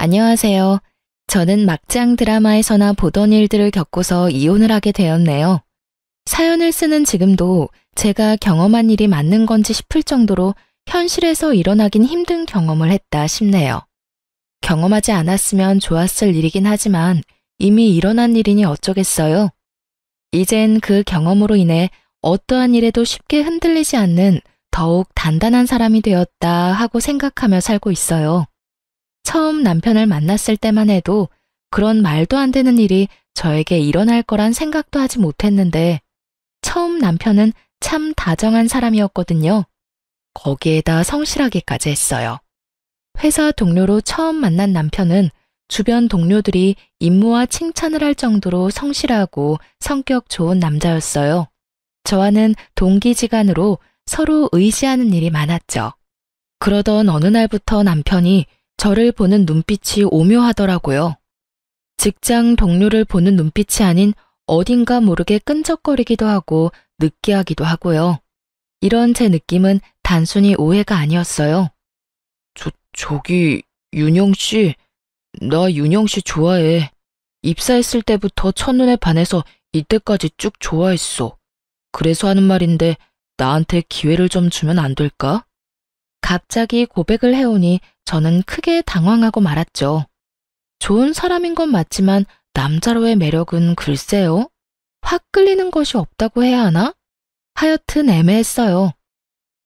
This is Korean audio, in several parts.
안녕하세요. 저는 막장 드라마에서나 보던 일들을 겪고서 이혼을 하게 되었네요. 사연을 쓰는 지금도 제가 경험한 일이 맞는 건지 싶을 정도로 현실에서 일어나긴 힘든 경험을 했다 싶네요. 경험하지 않았으면 좋았을 일이긴 하지만 이미 일어난 일이니 어쩌겠어요. 이젠 그 경험으로 인해 어떠한 일에도 쉽게 흔들리지 않는 더욱 단단한 사람이 되었다 하고 생각하며 살고 있어요. 처음 남편을 만났을 때만 해도 그런 말도 안 되는 일이 저에게 일어날 거란 생각도 하지 못했는데 처음 남편은 참 다정한 사람이었거든요. 거기에다 성실하기까지 했어요. 회사 동료로 처음 만난 남편은 주변 동료들이 임무와 칭찬을 할 정도로 성실하고 성격 좋은 남자였어요. 저와는 동기지간으로 서로 의지하는 일이 많았죠. 그러던 어느 날부터 남편이 저를 보는 눈빛이 오묘하더라고요. 직장 동료를 보는 눈빛이 아닌 어딘가 모르게 끈적거리기도 하고 느끼하기도 하고요. 이런 제 느낌은 단순히 오해가 아니었어요. 저기, 윤영 씨, 나 윤영 씨 좋아해. 입사했을 때부터 첫눈에 반해서 이때까지 쭉 좋아했어. 그래서 하는 말인데 나한테 기회를 좀 주면 안 될까? 갑자기 고백을 해오니 저는 크게 당황하고 말았죠. 좋은 사람인 건 맞지만 남자로의 매력은 글쎄요. 확 끌리는 것이 없다고 해야 하나? 하여튼 애매했어요.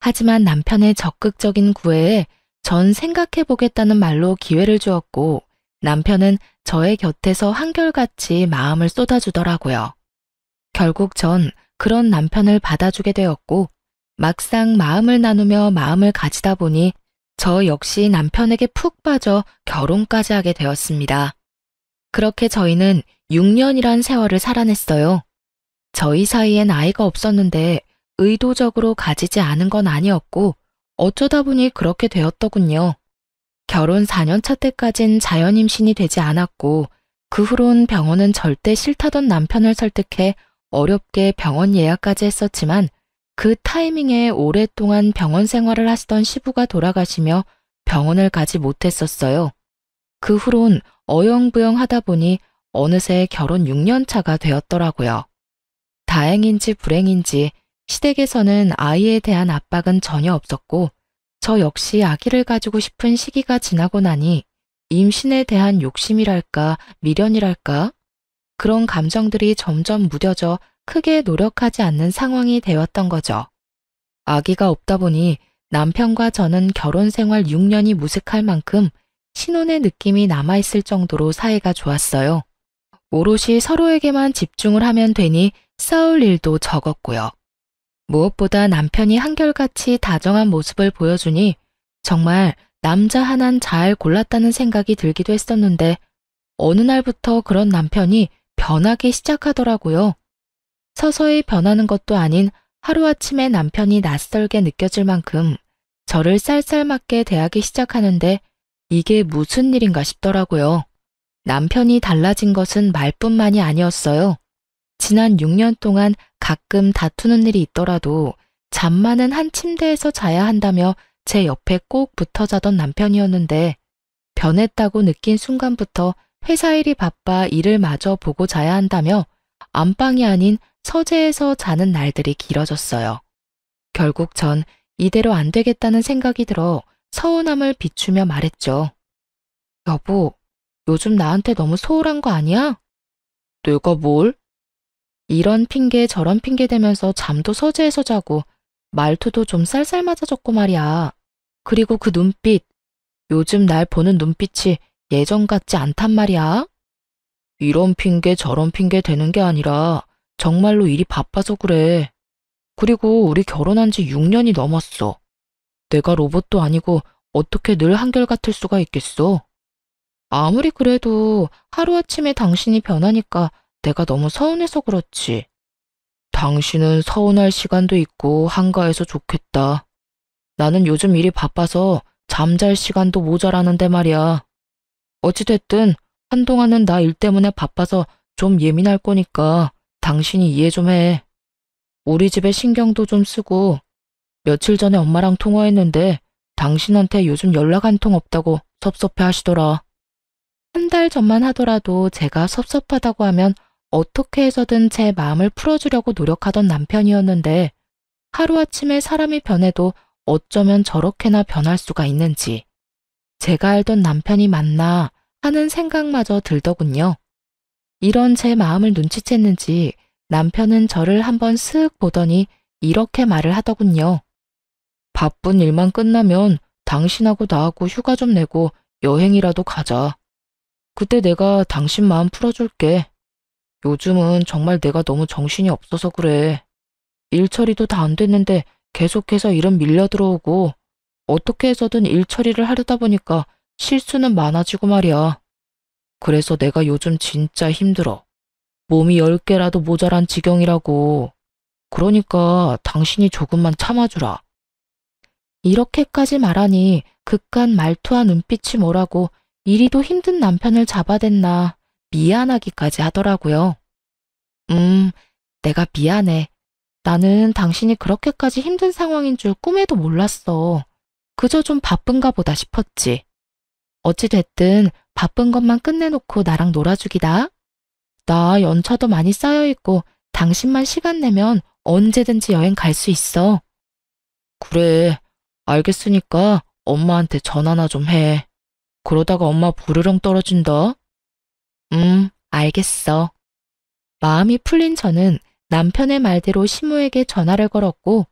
하지만 남편의 적극적인 구애에 전 생각해보겠다는 말로 기회를 주었고 남편은 저의 곁에서 한결같이 마음을 쏟아주더라고요. 결국 전 그런 남편을 받아주게 되었고 막상 마음을 나누며 마음을 가지다 보니 저 역시 남편에게 푹 빠져 결혼까지 하게 되었습니다. 그렇게 저희는 6년이란 세월을 살아냈어요. 저희 사이엔 아이가 없었는데 의도적으로 가지지 않은 건 아니었고 어쩌다 보니 그렇게 되었더군요. 결혼 4년차 때까진 자연임신이 되지 않았고 그 후론 병원은 절대 싫다던 남편을 설득해 어렵게 병원 예약까지 했었지만 그 타이밍에 오랫동안 병원 생활을 하시던 시부가 돌아가시며 병원을 가지 못했었어요. 그 후론 어영부영 하다 보니 어느새 결혼 6년 차가 되었더라고요. 다행인지 불행인지 시댁에서는 아이에 대한 압박은 전혀 없었고 저 역시 아기를 가지고 싶은 시기가 지나고 나니 임신에 대한 욕심이랄까 미련이랄까 그런 감정들이 점점 무뎌져 크게 노력하지 않는 상황이 되었던 거죠. 아기가 없다 보니 남편과 저는 결혼 생활 6년이 무색할 만큼 신혼의 느낌이 남아있을 정도로 사이가 좋았어요. 오롯이 서로에게만 집중을 하면 되니 싸울 일도 적었고요. 무엇보다 남편이 한결같이 다정한 모습을 보여주니 정말 남자 하나는 잘 골랐다는 생각이 들기도 했었는데 어느 날부터 그런 남편이 변하기 시작하더라고요. 서서히 변하는 것도 아닌 하루아침에 남편이 낯설게 느껴질 만큼 저를 쌀쌀맞게 대하기 시작하는데 이게 무슨 일인가 싶더라고요. 남편이 달라진 것은 말뿐만이 아니었어요. 지난 6년 동안 가끔 다투는 일이 있더라도 잠만은 한 침대에서 자야 한다며 제 옆에 꼭 붙어 자던 남편이었는데 변했다고 느낀 순간부터 회사 일이 바빠 일을 마저 보고 자야 한다며 안방이 아닌 서재에서 자는 날들이 길어졌어요. 결국 전 이대로 안 되겠다는 생각이 들어 서운함을 비추며 말했죠. 여보, 요즘 나한테 너무 소홀한 거 아니야? 내가 뭘? 이런 핑계 저런 핑계 대면서 잠도 서재에서 자고 말투도 좀 쌀쌀맞아졌고 말이야. 그리고 그 눈빛, 요즘 날 보는 눈빛이 예전 같지 않단 말이야. 이런 핑계 저런 핑계 대는 게 아니라 정말로 일이 바빠서 그래. 그리고 우리 결혼한 지 6년이 넘었어. 내가 로봇도 아니고 어떻게 늘 한결같을 수가 있겠어? 아무리 그래도 하루아침에 당신이 변하니까 내가 너무 서운해서 그렇지. 당신은 서운할 시간도 있고 한가해서 좋겠다. 나는 요즘 일이 바빠서 잠잘 시간도 모자라는데 말이야. 어찌됐든 한동안은 나 일 때문에 바빠서 좀 예민할 거니까 당신이 이해 좀 해. 우리 집에 신경도 좀 쓰고 며칠 전에 엄마랑 통화했는데 당신한테 요즘 연락 한 통 없다고 섭섭해 하시더라. 한 달 전만 하더라도 제가 섭섭하다고 하면 어떻게 해서든 제 마음을 풀어주려고 노력하던 남편이었는데 하루아침에 사람이 변해도 어쩌면 저렇게나 변할 수가 있는지 제가 알던 남편이 맞나 하는 생각마저 들더군요. 이런 제 마음을 눈치챘는지 남편은 저를 한번 쓱 보더니 이렇게 말을 하더군요. 바쁜 일만 끝나면 당신하고 나하고 휴가 좀 내고 여행이라도 가자. 그때 내가 당신 마음 풀어줄게. 요즘은 정말 내가 너무 정신이 없어서 그래. 일 처리도 다 안 됐는데 계속해서 일은 밀려 들어오고 어떻게 해서든 일 처리를 하려다 보니까 실수는 많아지고 말이야. 그래서 내가 요즘 진짜 힘들어. 몸이 10개라도 모자란 지경이라고. 그러니까 당신이 조금만 참아주라. 이렇게까지 말하니 그깟 말투와 눈빛이 뭐라고 이리도 힘든 남편을 잡아댔나 미안하기까지 하더라고요. 내가 미안해. 나는 당신이 그렇게까지 힘든 상황인 줄 꿈에도 몰랐어. 그저 좀 바쁜가 보다 싶었지. 어찌됐든 바쁜 것만 끝내놓고 나랑 놀아주기다. 나 연차도 많이 쌓여있고 당신만 시간 내면 언제든지 여행 갈 수 있어. 그래, 알겠으니까 엄마한테 전화나 좀 해. 그러다가 엄마 부르렁 떨어진다. 알겠어. 마음이 풀린 저는 남편의 말대로 시모에게 전화를 걸었고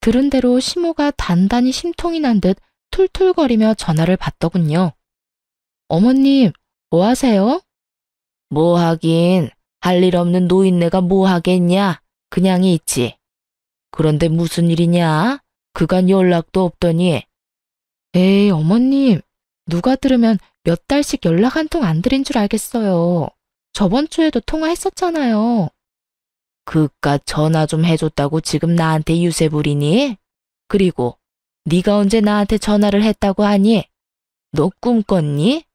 들은 대로 시모가 단단히 심통이 난 듯 툴툴거리며 전화를 받더군요. 어머님, 뭐 하세요? 뭐 하긴, 할 일 없는 노인네가 뭐 하겠냐? 그냥 있지. 그런데 무슨 일이냐? 그간 연락도 없더니. 에이, 어머님, 누가 들으면 몇 달씩 연락 한 통 안 드린 줄 알겠어요. 저번 주에도 통화했었잖아요. 그깟 전화 좀 해줬다고 지금 나한테 유세 부리니? 그리고 네가 언제 나한테 전화를 했다고 하니? 너 꿈꿨니?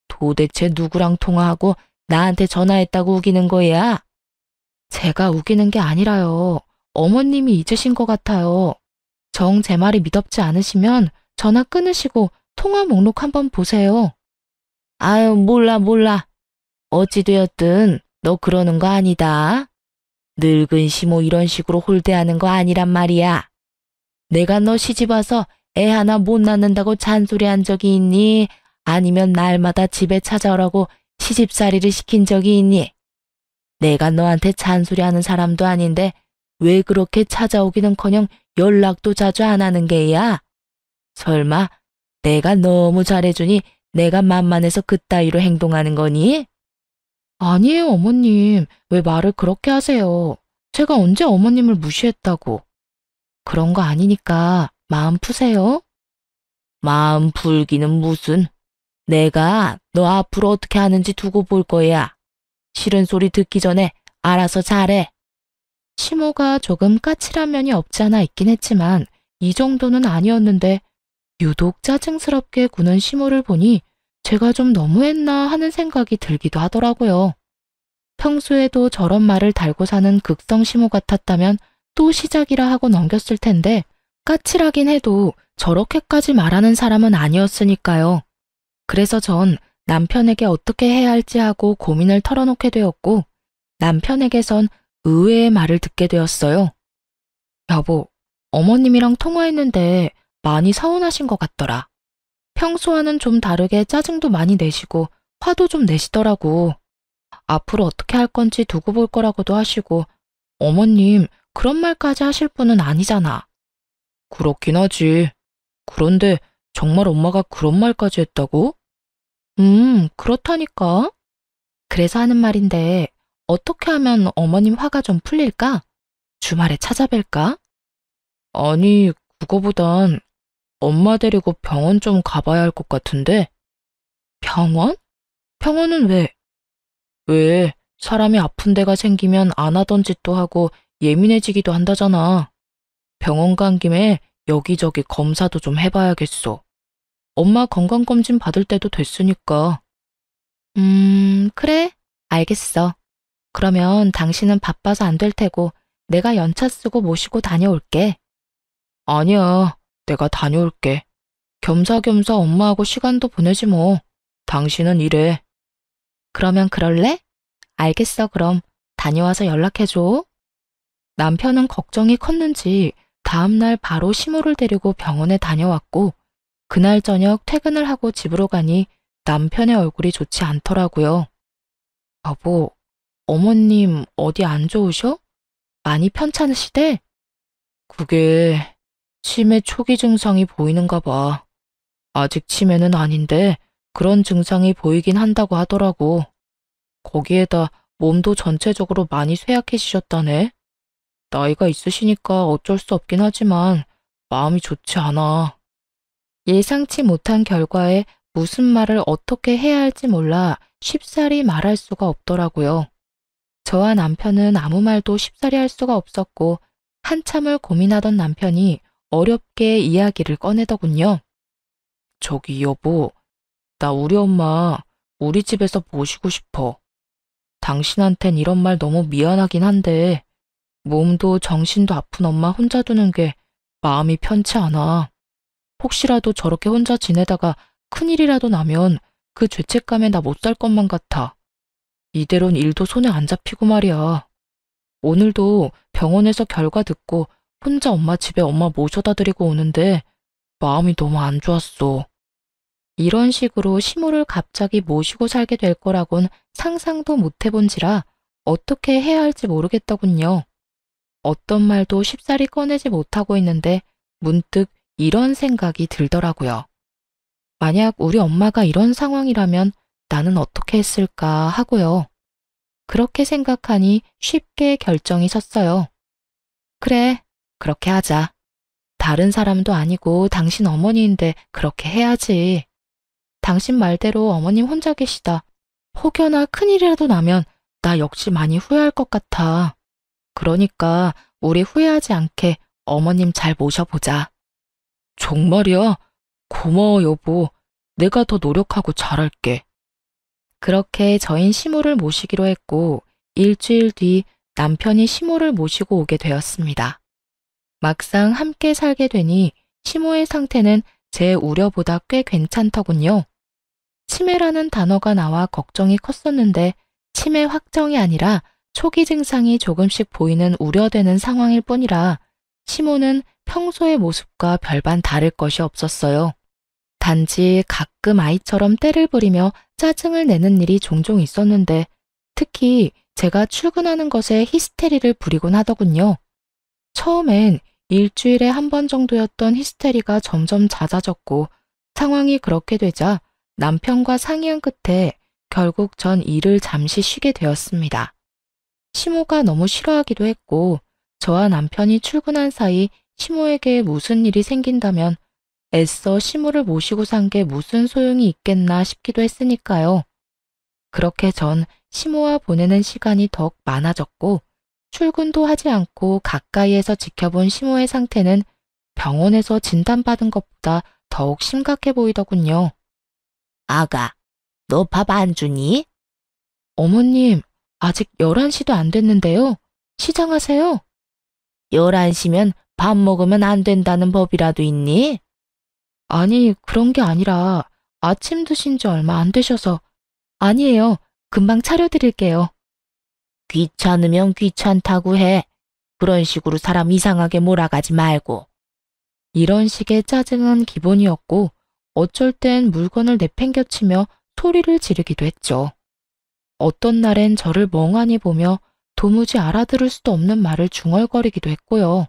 도대체 누구랑 통화하고 나한테 전화했다고 우기는 거야? 제가 우기는 게 아니라요. 어머님이 잊으신 것 같아요. 정 제 말이 미덥지 않으시면 전화 끊으시고 통화 목록 한번 보세요. 아유, 몰라. 어찌되었든 너 그러는 거 아니다. 늙은 시모 이런 식으로 홀대하는 거 아니란 말이야. 내가 너 시집 와서 애 하나 못 낳는다고 잔소리한 적이 있니? 아니면 날마다 집에 찾아오라고 시집살이를 시킨 적이 있니? 내가 너한테 잔소리하는 사람도 아닌데 왜 그렇게 찾아오기는커녕 연락도 자주 안 하는 게야? 설마 내가 너무 잘해주니 내가 만만해서 그따위로 행동하는 거니? 아니에요, 어머님. 왜 말을 그렇게 하세요? 제가 언제 어머님을 무시했다고. 그런 거 아니니까 마음 푸세요. 마음 풀기는 무슨. 내가 너 앞으로 어떻게 하는지 두고 볼 거야. 싫은 소리 듣기 전에 알아서 잘해. 시모가 조금 까칠한 면이 없지 않아 있긴 했지만 이 정도는 아니었는데 유독 짜증스럽게 구는 시모를 보니 제가 좀 너무했나 하는 생각이 들기도 하더라고요. 평소에도 저런 말을 달고 사는 극성 시모 같았다면 또 시작이라 하고 넘겼을 텐데 까칠하긴 해도 저렇게까지 말하는 사람은 아니었으니까요. 그래서 전 남편에게 어떻게 해야 할지 하고 고민을 털어놓게 되었고 남편에게선 의외의 말을 듣게 되었어요. 여보, 어머님이랑 통화했는데 많이 서운하신 것 같더라. 평소와는 좀 다르게 짜증도 많이 내시고 화도 좀 내시더라고. 앞으로 어떻게 할 건지 두고 볼 거라고도 하시고 어머님 그런 말까지 하실 분은 아니잖아. 그렇긴 하지. 그런데 정말 엄마가 그런 말까지 했다고? 그렇다니까. 그래서 하는 말인데 어떻게 하면 어머님 화가 좀 풀릴까? 주말에 찾아뵐까? 아니, 그거보단 엄마 데리고 병원 좀 가봐야 할 것 같은데. 병원? 병원은 왜? 왜? 사람이 아픈 데가 생기면 안 하던 짓도 하고 예민해지기도 한다잖아. 병원 간 김에 여기저기 검사도 좀 해봐야겠어. 엄마 건강검진 받을 때도 됐으니까. 그래? 알겠어. 그러면 당신은 바빠서 안 될 테고 내가 연차 쓰고 모시고 다녀올게. 아니야, 내가 다녀올게. 겸사겸사 엄마하고 시간도 보내지 뭐. 당신은 일해. 그러면 그럴래? 알겠어, 그럼. 다녀와서 연락해줘. 남편은 걱정이 컸는지 다음날 바로 시모를 데리고 병원에 다녀왔고, 그날 저녁 퇴근을 하고 집으로 가니 남편의 얼굴이 좋지 않더라고요. 여보, 어머님 어디 안 좋으셔? 많이 편찮으시대? 그게 치매 초기 증상이 보이는가 봐. 아직 치매는 아닌데 그런 증상이 보이긴 한다고 하더라고. 거기에다 몸도 전체적으로 많이 쇠약해지셨다네. 나이가 있으시니까 어쩔 수 없긴 하지만 마음이 좋지 않아. 예상치 못한 결과에 무슨 말을 어떻게 해야 할지 몰라 쉽사리 말할 수가 없더라고요. 저와 남편은 아무 말도 쉽사리 할 수가 없었고 한참을 고민하던 남편이 어렵게 이야기를 꺼내더군요. 저기 여보, 나 우리 엄마 우리 집에서 모시고 싶어. 당신한텐 이런 말 너무 미안하긴 한데 몸도 정신도 아픈 엄마 혼자 두는 게 마음이 편치 않아. 혹시라도 저렇게 혼자 지내다가 큰일이라도 나면 그 죄책감에 나 못 살 것만 같아. 이대로는 일도 손에 안 잡히고 말이야. 오늘도 병원에서 결과 듣고 혼자 엄마 집에 엄마 모셔다 드리고 오는데 마음이 너무 안 좋았어. 이런 식으로 시모를 갑자기 모시고 살게 될 거라곤 상상도 못 해본지라 어떻게 해야 할지 모르겠더군요. 어떤 말도 쉽사리 꺼내지 못하고 있는데 문득 이런 생각이 들더라고요. 만약 우리 엄마가 이런 상황이라면 나는 어떻게 했을까 하고요. 그렇게 생각하니 쉽게 결정이 섰어요. 그래, 그렇게 하자. 다른 사람도 아니고 당신 어머니인데 그렇게 해야지. 당신 말대로 어머님 혼자 계시다 혹여나 큰일이라도 나면 나 역시 많이 후회할 것 같아. 그러니까 우리 후회하지 않게 어머님 잘 모셔보자. 정말이야? 고마워 여보. 내가 더 노력하고 잘할게. 그렇게 저흰 시모를 모시기로 했고 일주일 뒤 남편이 시모를 모시고 오게 되었습니다. 막상 함께 살게 되니 시모의 상태는 제 우려보다 꽤 괜찮더군요. 치매라는 단어가 나와 걱정이 컸었는데 치매 확정이 아니라 초기 증상이 조금씩 보이는 우려되는 상황일 뿐이라 시모는 평소의 모습과 별반 다를 것이 없었어요. 단지 가끔 아이처럼 떼를 부리며 짜증을 내는 일이 종종 있었는데 특히 제가 출근하는 것에 히스테리를 부리곤 하더군요. 처음엔 일주일에 한 번 정도였던 히스테리가 점점 잦아졌고 상황이 그렇게 되자 남편과 상의한 끝에 결국 전 일을 잠시 쉬게 되었습니다. 시모가 너무 싫어하기도 했고 저와 남편이 출근한 사이 시모에게 무슨 일이 생긴다면 애써 시모를 모시고 산 게 무슨 소용이 있겠나 싶기도 했으니까요. 그렇게 전 시모와 보내는 시간이 더욱 많아졌고 출근도 하지 않고 가까이에서 지켜본 시모의 상태는 병원에서 진단받은 것보다 더욱 심각해 보이더군요. 아가, 너 밥 안 주니? 어머님, 아직 11시도 안 됐는데요. 시장하세요. 11시면 밥 먹으면 안 된다는 법이라도 있니? 아니, 그런 게 아니라 아침 드신 지 얼마 안 되셔서. 아니에요. 금방 차려드릴게요. 귀찮으면 귀찮다고 해. 그런 식으로 사람 이상하게 몰아가지 말고. 이런 식의 짜증은 기본이었고 어쩔 땐 물건을 내팽겨치며 소리를 지르기도 했죠. 어떤 날엔 저를 멍하니 보며 도무지 알아들을 수도 없는 말을 중얼거리기도 했고요.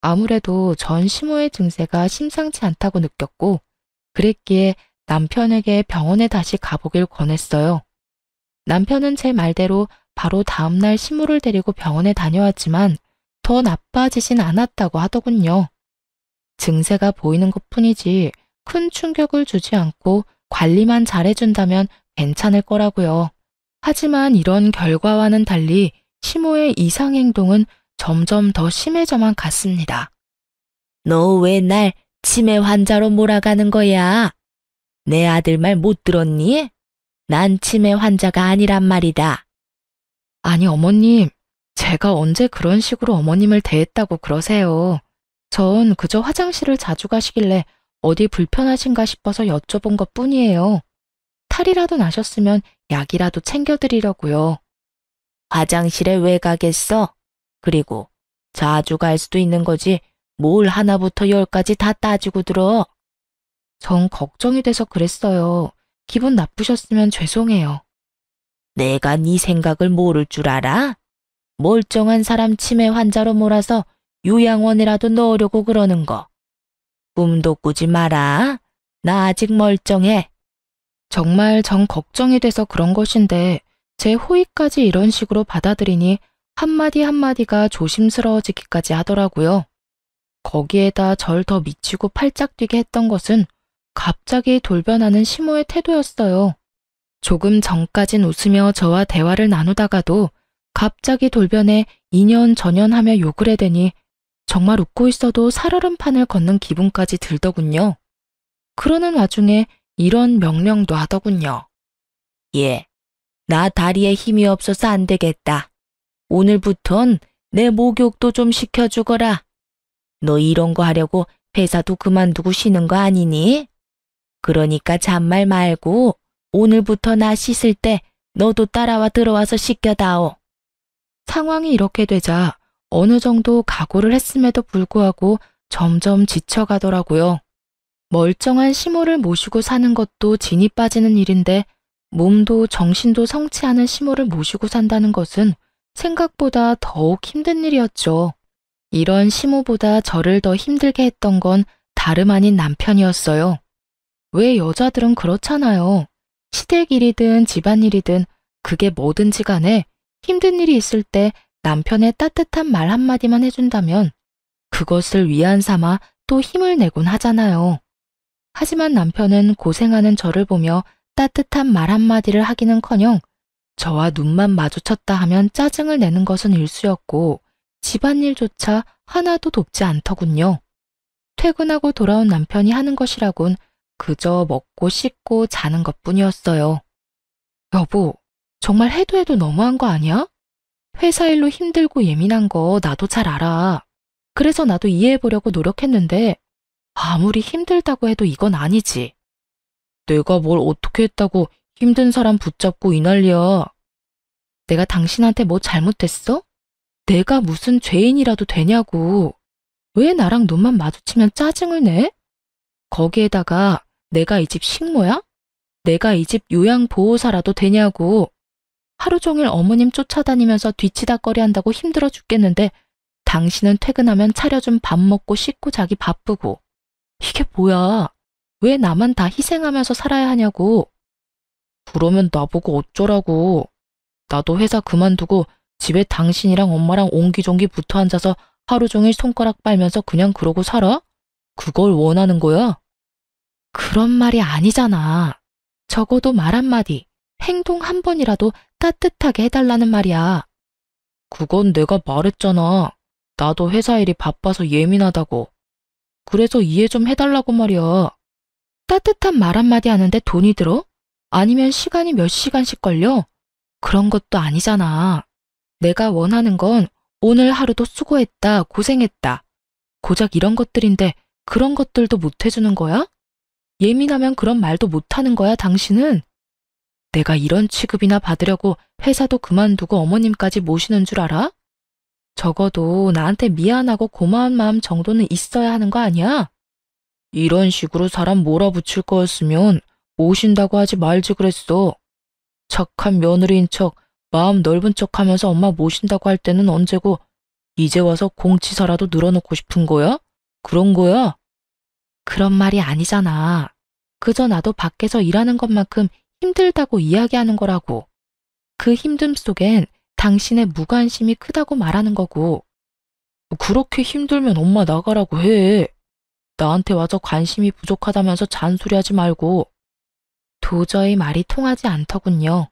아무래도 전 시모의 증세가 심상치 않다고 느꼈고 그랬기에 남편에게 병원에 다시 가보길 권했어요. 남편은 제 말대로 바로 다음날 시모를 데리고 병원에 다녀왔지만 더 나빠지진 않았다고 하더군요. 증세가 보이는 것뿐이지 큰 충격을 주지 않고 관리만 잘해준다면 괜찮을 거라고요. 하지만 이런 결과와는 달리 시모의 이상 행동은 점점 더 심해져만 갔습니다. 너 왜 날 치매 환자로 몰아가는 거야? 내 아들 말 못 들었니? 난 치매 환자가 아니란 말이다. 아니 어머님, 제가 언제 그런 식으로 어머님을 대했다고 그러세요. 전 그저 화장실을 자주 가시길래 어디 불편하신가 싶어서 여쭤본 것뿐이에요. 탈이라도 나셨으면 약이라도 챙겨드리려고요. 화장실에 왜 가겠어? 그리고 자주 갈 수도 있는 거지. 뭘 하나부터 열까지 다 따지고 들어. 전 걱정이 돼서 그랬어요. 기분 나쁘셨으면 죄송해요. 내가 네 생각을 모를 줄 알아? 멀쩡한 사람 치매 환자로 몰아서 요양원이라도 넣으려고 그러는 거. 꿈도 꾸지 마라. 나 아직 멀쩡해. 정말 전 걱정이 돼서 그런 것인데 제 호의까지 이런 식으로 받아들이니 한마디 한마디가 조심스러워지기까지 하더라고요. 거기에다 절 더 미치고 팔짝 뛰게 했던 것은 갑자기 돌변하는 시모의 태도였어요. 조금 전까진 웃으며 저와 대화를 나누다가도 갑자기 돌변해 이년저년하며 욕을 해대니 정말 웃고 있어도 살얼음판을 걷는 기분까지 들더군요. 그러는 와중에 이런 명령도 하더군요. 예, 나 다리에 힘이 없어서 안 되겠다. 오늘부턴 내 목욕도 좀 시켜주거라. 너 이런 거 하려고 회사도 그만두고 쉬는 거 아니니? 그러니까 잔말 말고 오늘부터 나 씻을 때 너도 따라와 들어와서 씻겨다오. 상황이 이렇게 되자 어느 정도 각오를 했음에도 불구하고 점점 지쳐가더라고요. 멀쩡한 시모를 모시고 사는 것도 진이 빠지는 일인데 몸도 정신도 성취하는 시모를 모시고 산다는 것은 생각보다 더욱 힘든 일이었죠. 이런 시모보다 저를 더 힘들게 했던 건 다름 아닌 남편이었어요. 왜 여자들은 그렇잖아요. 시댁 일이든 집안일이든 그게 뭐든지 간에 힘든 일이 있을 때 남편의 따뜻한 말 한마디만 해준다면 그것을 위안 삼아 또 힘을 내곤 하잖아요. 하지만 남편은 고생하는 저를 보며 따뜻한 말 한마디를 하기는커녕 저와 눈만 마주쳤다 하면 짜증을 내는 것은 일쑤였고 집안일조차 하나도 돕지 않더군요. 퇴근하고 돌아온 남편이 하는 것이라곤 그저 먹고 씻고 자는 것뿐이었어요. 여보, 정말 해도 해도 너무한 거 아니야? 회사 일로 힘들고 예민한 거 나도 잘 알아. 그래서 나도 이해해보려고 노력했는데 아무리 힘들다고 해도 이건 아니지. 내가 뭘 어떻게 했다고 힘든 사람 붙잡고 이 난리야. 내가 당신한테 뭐 잘못했어? 내가 무슨 죄인이라도 되냐고. 왜 나랑 눈만 마주치면 짜증을 내? 거기에다가 내가 이 집 식모야? 내가 이 집 요양보호사라도 되냐고. 하루 종일 어머님 쫓아다니면서 뒤치다꺼리 한다고 힘들어 죽겠는데 당신은 퇴근하면 차려준 밥 먹고 씻고 자기 바쁘고. 이게 뭐야? 왜 나만 다 희생하면서 살아야 하냐고. 그러면 나보고 어쩌라고. 나도 회사 그만두고 집에 당신이랑 엄마랑 옹기종기 붙어 앉아서 하루 종일 손가락 빨면서 그냥 그러고 살아? 그걸 원하는 거야? 그런 말이 아니잖아. 적어도 말 한마디, 행동 한 번이라도 따뜻하게 해달라는 말이야. 그건 내가 말했잖아. 나도 회사 일이 바빠서 예민하다고. 그래서 이해 좀 해달라고 말이야. 따뜻한 말 한마디 하는데 돈이 들어? 아니면 시간이 몇 시간씩 걸려? 그런 것도 아니잖아. 내가 원하는 건 오늘 하루도 수고했다, 고생했다. 고작 이런 것들인데 그런 것들도 못 해주는 거야? 예민하면 그런 말도 못 하는 거야, 당신은? 내가 이런 취급이나 받으려고 회사도 그만두고 어머님까지 모시는 줄 알아? 적어도 나한테 미안하고 고마운 마음 정도는 있어야 하는 거 아니야? 이런 식으로 사람 몰아붙일 거였으면 모신다고 하지 말지 그랬어. 착한 며느리인 척, 마음 넓은 척 하면서 엄마 모신다고 할 때는 언제고 이제 와서 공치사라도 늘어놓고 싶은 거야? 그런 거야? 그런 말이 아니잖아. 그저 나도 밖에서 일하는 것만큼 힘들다고 이야기하는 거라고. 그 힘듦 속엔 당신의 무관심이 크다고 말하는 거고. 그렇게 힘들면 엄마 나가라고 해. 나한테 와서 관심이 부족하다면서 잔소리하지 말고. 도저히 말이 통하지 않더군요.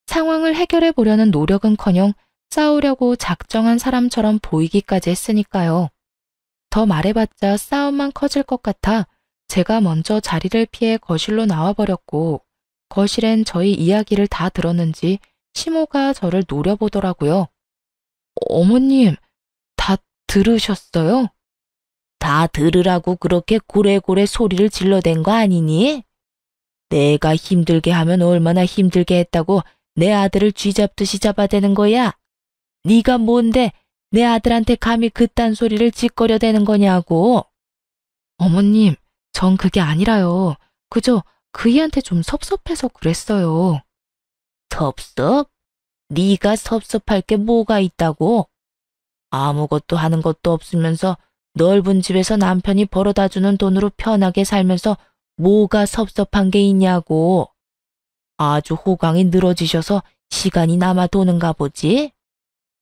상황을 해결해 보려는 노력은커녕 싸우려고 작정한 사람처럼 보이기까지 했으니까요. 더 말해봤자 싸움만 커질 것 같아 제가 먼저 자리를 피해 거실로 나와버렸고 거실엔 저희 이야기를 다 들었는지 시모가 저를 노려보더라고요. 어머님, 다 들으셨어요? 다 들으라고 그렇게 고래고래 소리를 질러댄 거 아니니? 내가 힘들게 하면 얼마나 힘들게 했다고 내 아들을 쥐잡듯이 잡아대는 거야? 네가 뭔데 내 아들한테 감히 그딴 소리를 짓거려대는 거냐고. 어머님, 전 그게 아니라요. 그저 그이한테 좀 섭섭해서 그랬어요. 섭섭? 네가 섭섭할 게 뭐가 있다고? 아무것도 하는 것도 없으면서 넓은 집에서 남편이 벌어다 주는 돈으로 편하게 살면서 뭐가 섭섭한 게 있냐고. 아주 호강이 늘어지셔서 시간이 남아 도는가 보지?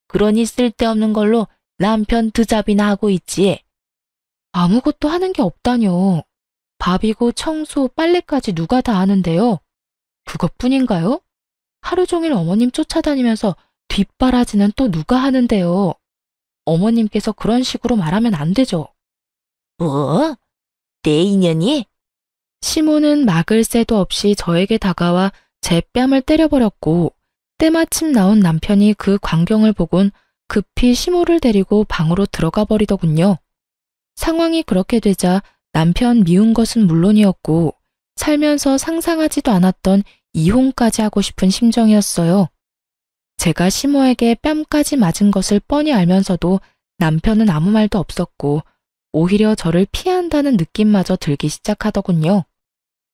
그러니 쓸데없는 걸로 남편 드잡이나 하고 있지. 아무것도 하는 게 없다뇨. 밥이고 청소, 빨래까지 누가 다 하는데요. 그것뿐인가요? 하루 종일 어머님 쫓아다니면서 뒷바라지는 또 누가 하는데요. 어머님께서 그런 식으로 말하면 안 되죠. 뭐? 내 인연이? 시모는 막을 새도 없이 저에게 다가와 제 뺨을 때려버렸고 때마침 나온 남편이 그 광경을 보곤 급히 시모를 데리고 방으로 들어가 버리더군요. 상황이 그렇게 되자 남편 미운 것은 물론이었고 살면서 상상하지도 않았던 이혼까지 하고 싶은 심정이었어요. 제가 시모에게 뺨까지 맞은 것을 뻔히 알면서도 남편은 아무 말도 없었고 오히려 저를 피한다는 느낌마저 들기 시작하더군요.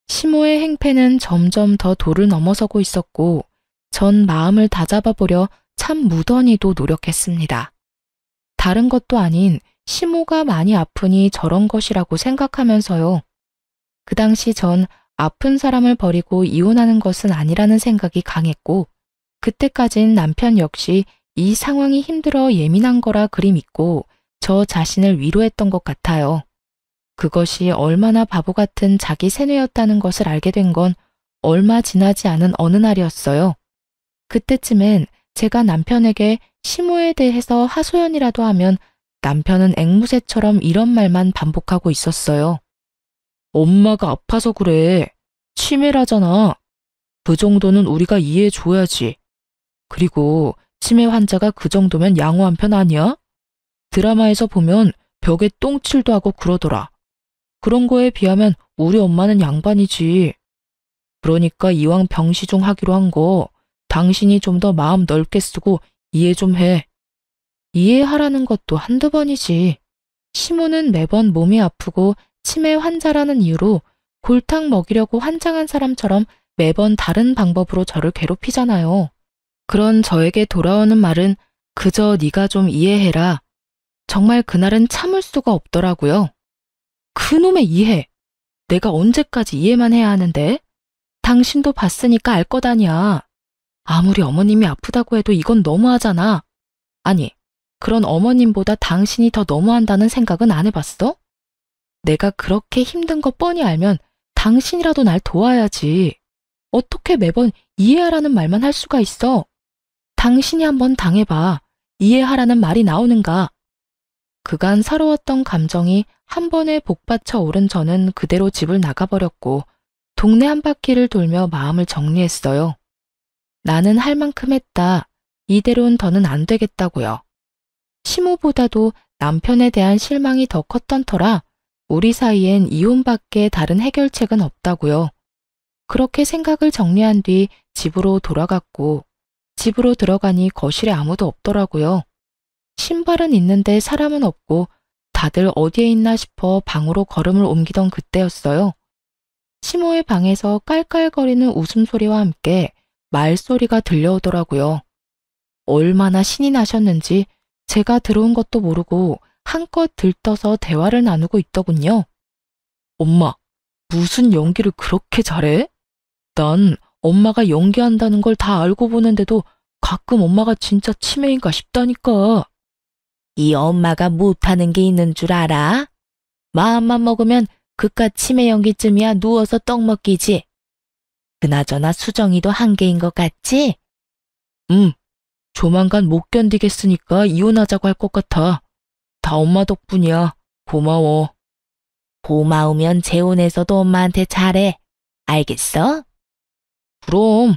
시모의 행패는 점점 더 도를 넘어서고 있었고 전 마음을 다잡아보려 참 무던히도 노력했습니다. 다른 것도 아닌 시모가 많이 아프니 저런 것이라고 생각하면서요. 그 당시 전 아픈 사람을 버리고 이혼하는 것은 아니라는 생각이 강했고 그때까진 남편 역시 이 상황이 힘들어 예민한 거라 그리 믿고 저 자신을 위로했던 것 같아요. 그것이 얼마나 바보 같은 자기 세뇌였다는 것을 알게 된 건 얼마 지나지 않은 어느 날이었어요. 그때쯤엔 제가 남편에게 시모에 대해서 하소연이라도 하면 남편은 앵무새처럼 이런 말만 반복하고 있었어요. 엄마가 아파서 그래. 치매라잖아. 그 정도는 우리가 이해해줘야지. 그리고 치매 환자가 그 정도면 양호한 편 아니야? 드라마에서 보면 벽에 똥칠도 하고 그러더라. 그런 거에 비하면 우리 엄마는 양반이지. 그러니까 이왕 병시중 하기로 한 거 당신이 좀 더 마음 넓게 쓰고 이해 좀 해. 이해하라는 것도 한두 번이지. 시모는 매번 몸이 아프고 치매 환자라는 이유로 골탕 먹이려고 환장한 사람처럼 매번 다른 방법으로 저를 괴롭히잖아요. 그런 저에게 돌아오는 말은 그저 네가 좀 이해해라. 정말 그날은 참을 수가 없더라고요. 그놈의 이해! 내가 언제까지 이해만 해야 하는데? 당신도 봤으니까 알 것 아니야. 아무리 어머님이 아프다고 해도 이건 너무하잖아. 아니, 그런 어머님보다 당신이 더 너무한다는 생각은 안 해봤어? 내가 그렇게 힘든 거 뻔히 알면 당신이라도 날 도와야지. 어떻게 매번 이해하라는 말만 할 수가 있어? 당신이 한번 당해봐. 이해하라는 말이 나오는가? 그간 서러웠던 감정이 한 번에 복받쳐 오른 저는 그대로 집을 나가버렸고 동네 한 바퀴를 돌며 마음을 정리했어요. 나는 할 만큼 했다. 이대로는 더는 안 되겠다고요. 시모보다도 남편에 대한 실망이 더 컸던 터라 우리 사이엔 이혼밖에 다른 해결책은 없다고요. 그렇게 생각을 정리한 뒤 집으로 돌아갔고 집으로 들어가니 거실에 아무도 없더라고요. 신발은 있는데 사람은 없고 다들 어디에 있나 싶어 방으로 걸음을 옮기던 그때였어요. 시모의 방에서 깔깔거리는 웃음소리와 함께 말소리가 들려오더라고요. 얼마나 신이 나셨는지 제가 들어온 것도 모르고 한껏 들떠서 대화를 나누고 있더군요. 엄마, 무슨 연기를 그렇게 잘해? 난 엄마가 연기한다는 걸 다 알고 보는데도 가끔 엄마가 진짜 치매인가 싶다니까. 이 엄마가 못하는 게 있는 줄 알아? 마음만 먹으면 그깟 치매 연기쯤이야 누워서 떡 먹기지. 그나저나 수정이도 한계인 것 같지? 조만간 못 견디겠으니까 이혼하자고 할 것 같아. 다 엄마 덕분이야. 고마워. 고마우면 재혼해서도 엄마한테 잘해. 알겠어? 그럼.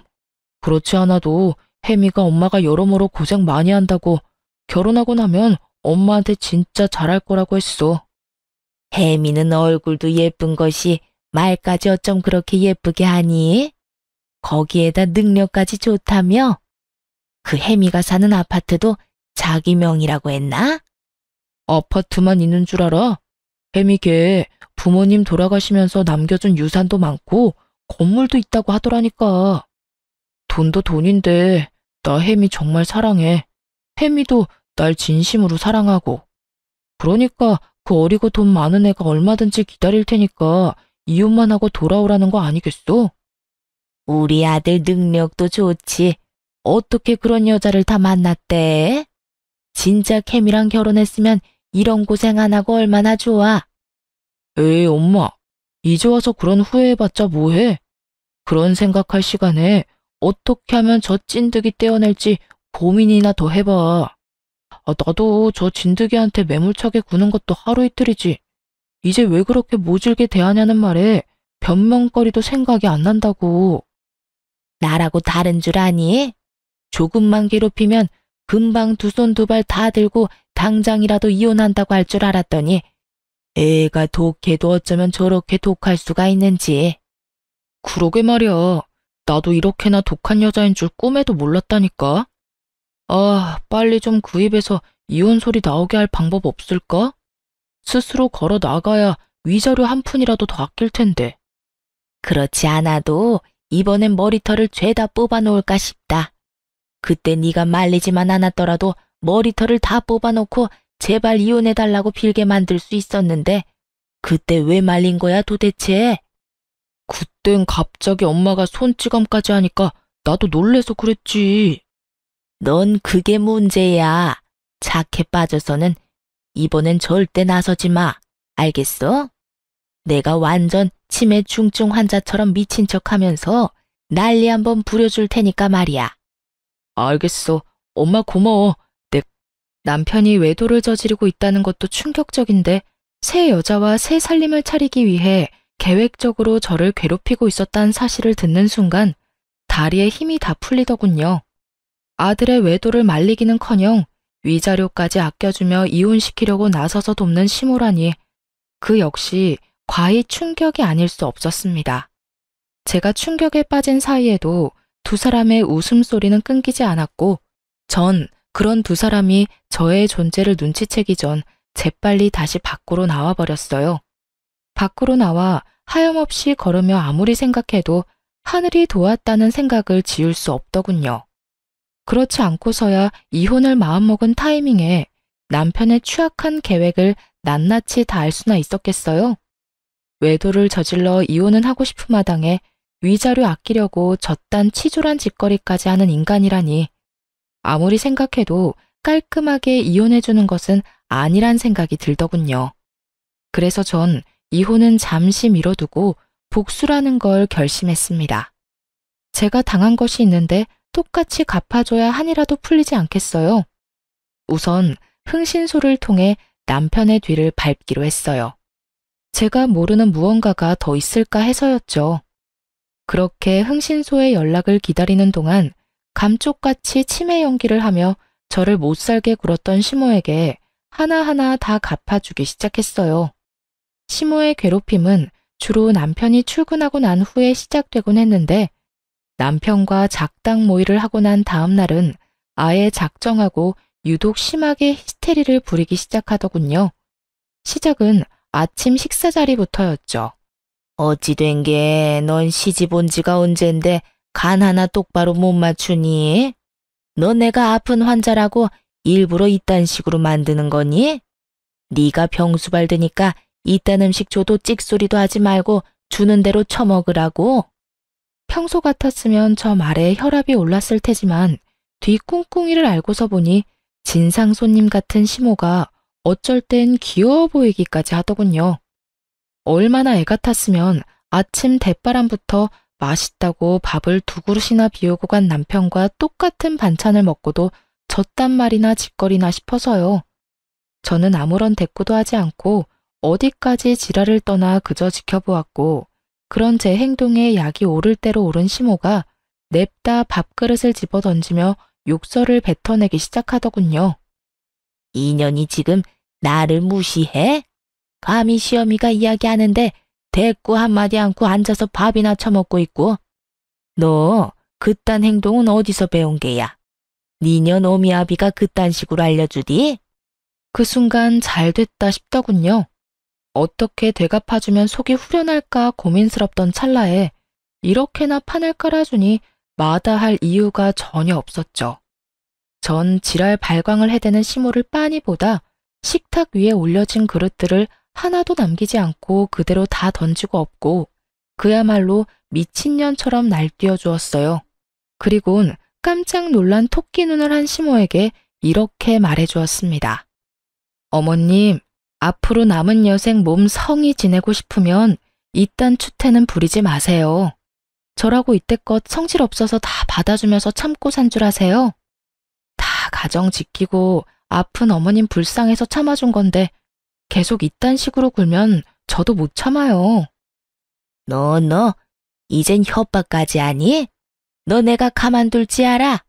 그렇지 않아도 혜미가 엄마가 여러모로 고생 많이 한다고 결혼하고 나면 엄마한테 진짜 잘할 거라고 했어. 혜미는 얼굴도 예쁜 것이 말까지 어쩜 그렇게 예쁘게 하니? 거기에다 능력까지 좋다며? 그 혜미가 사는 아파트도 자기 명이라고 했나? 아파트만 있는 줄 알아? 혜미 걔 부모님 돌아가시면서 남겨준 유산도 많고 건물도 있다고 하더라니까. 돈도 돈인데 나 혜미 정말 사랑해. 혜미도 날 진심으로 사랑하고. 그러니까 그 어리고 돈 많은 애가 얼마든지 기다릴 테니까 이혼만 하고 돌아오라는 거 아니겠어? 우리 아들 능력도 좋지. 어떻게 그런 여자를 다 만났대? 진짜 캠이랑 결혼했으면 이런 고생 안 하고 얼마나 좋아. 에이 엄마, 이제 와서 그런 후회해봤자 뭐해? 그런 생각할 시간에 어떻게 하면 저 찐득이 떼어낼지 고민이나 더 해봐. 나도 저 진드기한테 매몰차게 구는 것도 하루 이틀이지. 이제 왜 그렇게 모질게 대하냐는 말에 변명거리도 생각이 안 난다고. 나라고 다른 줄 아니? 조금만 괴롭히면 금방 두 손 두 발 다 들고 당장이라도 이혼한다고 할 줄 알았더니 애가 독해도 어쩌면 저렇게 독할 수가 있는지. 그러게 말이야. 나도 이렇게나 독한 여자인 줄 꿈에도 몰랐다니까. 빨리 좀 그 입에서 이혼 소리 나오게 할 방법 없을까? 스스로 걸어 나가야 위자료 한 푼이라도 더 아낄 텐데. 그렇지 않아도 이번엔 머리털을 죄다 뽑아놓을까 싶다. 그때 네가 말리지만 않았더라도 머리털을 다 뽑아놓고 제발 이혼해달라고 빌게 만들 수 있었는데 그때 왜 말린 거야 도대체? 그땐 갑자기 엄마가 손찌검까지 하니까 나도 놀래서 그랬지. 넌 그게 문제야. 착해 빠져서는 이번엔 절대 나서지 마. 알겠어? 내가 완전 치매 중증 환자처럼 미친 척하면서 난리 한번 부려줄 테니까 말이야. 알겠어. 엄마 고마워. 남편이 외도를 저지르고 있다는 것도 충격적인데 새 여자와 새 살림을 차리기 위해 계획적으로 저를 괴롭히고 있었다는 사실을 듣는 순간 다리에 힘이 다 풀리더군요. 아들의 외도를 말리기는커녕 위자료까지 아껴주며 이혼시키려고 나서서 돕는 시모라니 그 역시 과히 충격이 아닐 수 없었습니다. 제가 충격에 빠진 사이에도 두 사람의 웃음소리는 끊기지 않았고 전 그런 두 사람이 저의 존재를 눈치채기 전 재빨리 다시 밖으로 나와버렸어요. 밖으로 나와 하염없이 걸으며 아무리 생각해도 하늘이 도왔다는 생각을 지울 수 없더군요. 그렇지 않고서야 이혼을 마음먹은 타이밍에 남편의 추악한 계획을 낱낱이 다 알 수나 있었겠어요? 외도를 저질러 이혼은 하고 싶은 마당에 위자료 아끼려고 저딴 치졸한 짓거리까지 하는 인간이라니 아무리 생각해도 깔끔하게 이혼해주는 것은 아니란 생각이 들더군요. 그래서 전 이혼은 잠시 미뤄두고 복수라는 걸 결심했습니다. 제가 당한 것이 있는데 똑같이 갚아줘야 한이라도 풀리지 않겠어요? 우선 흥신소를 통해 남편의 뒤를 밟기로 했어요. 제가 모르는 무언가가 더 있을까 해서였죠. 그렇게 흥신소의 연락을 기다리는 동안 감쪽같이 치매 연기를 하며 저를 못살게 굴었던 시모에게 하나하나 다 갚아주기 시작했어요. 시모의 괴롭힘은 주로 남편이 출근하고 난 후에 시작되곤 했는데 남편과 작당 모의를 하고 난 다음 날은 아예 작정하고 유독 심하게 히스테리를 부리기 시작하더군요. 시작은 아침 식사 자리부터였죠. 어찌 된 게 넌 시집 온 지가 언젠데 간 하나 똑바로 못 맞추니? 너 내가 아픈 환자라고 일부러 이딴 식으로 만드는 거니? 네가 병수 발드니까 이딴 음식 줘도 찍소리도 하지 말고 주는 대로 처먹으라고? 평소 같았으면 저 말에 혈압이 올랐을 테지만 뒤 꿍꿍이를 알고서 보니 진상 손님 같은 시모가 어쩔 땐 귀여워 보이기까지 하더군요. 얼마나 애 같았으면 아침 대바람부터 맛있다고 밥을 2그릇이나 비우고 간 남편과 똑같은 반찬을 먹고도 졌단 말이나 짓거리나 싶어서요. 저는 아무런 대꾸도 하지 않고 어디까지 지랄을 떠나 그저 지켜보았고 그런 제 행동에 약이 오를 대로 오른 시모가 냅다 밥그릇을 집어던지며 욕설을 뱉어내기 시작하더군요. 이년이 지금 나를 무시해? 감히 시어미가 이야기하는데 대꾸 한마디 않고 앉아서 밥이나 처먹고 있고. 너 그딴 행동은 어디서 배운 게야? 니년 오미아비가 그딴 식으로 알려주디? 그 순간 잘 됐다 싶더군요. 어떻게 되갚아주면 속이 후련할까 고민스럽던 찰나에 이렇게나 판을 깔아주니 마다할 이유가 전혀 없었죠. 전 지랄 발광을 해대는 시모를 빤히 보다 식탁 위에 올려진 그릇들을 하나도 남기지 않고 그대로 다 던지고 없고 그야말로 미친년처럼 날뛰어 주었어요. 그리곤 깜짝 놀란 토끼 눈을 한 시모에게 이렇게 말해 주었습니다. 어머님, 앞으로 남은 여생 몸 성히 지내고 싶으면 이딴 추태는 부리지 마세요. 저라고 이때껏 성질 없어서 다 받아주면서 참고 산 줄 아세요? 다 가정 지키고 아픈 어머님 불쌍해서 참아준 건데 계속 이딴 식으로 굴면 저도 못 참아요. 너, 이젠 협박까지 하니? 너 내가 가만둘지 알아?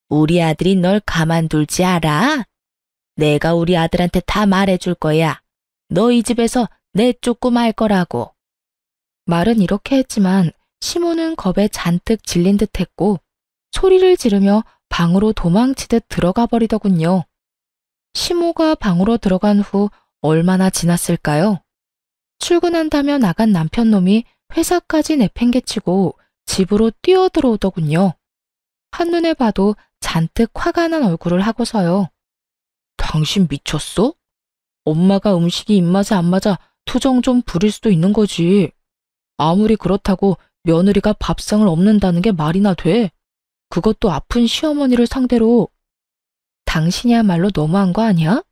우리 아들이 널 가만둘지 알아? 내가 우리 아들한테 다 말해줄 거야. 너 이 집에서 내쫓고 말 거라고. 말은 이렇게 했지만 시모는 겁에 잔뜩 질린 듯 했고 소리를 지르며 방으로 도망치듯 들어가 버리더군요. 시모가 방으로 들어간 후 얼마나 지났을까요? 출근한다며 나간 남편놈이 회사까지 내팽개치고 집으로 뛰어들어오더군요. 한눈에 봐도 잔뜩 화가 난 얼굴을 하고서요. 당신 미쳤어? 엄마가 음식이 입맛에 안 맞아 투정 좀 부릴 수도 있는 거지. 아무리 그렇다고 며느리가 밥상을 엎는다는 게 말이나 돼? 그것도 아픈 시어머니를 상대로. 당신이야말로 너무한 거 아니야?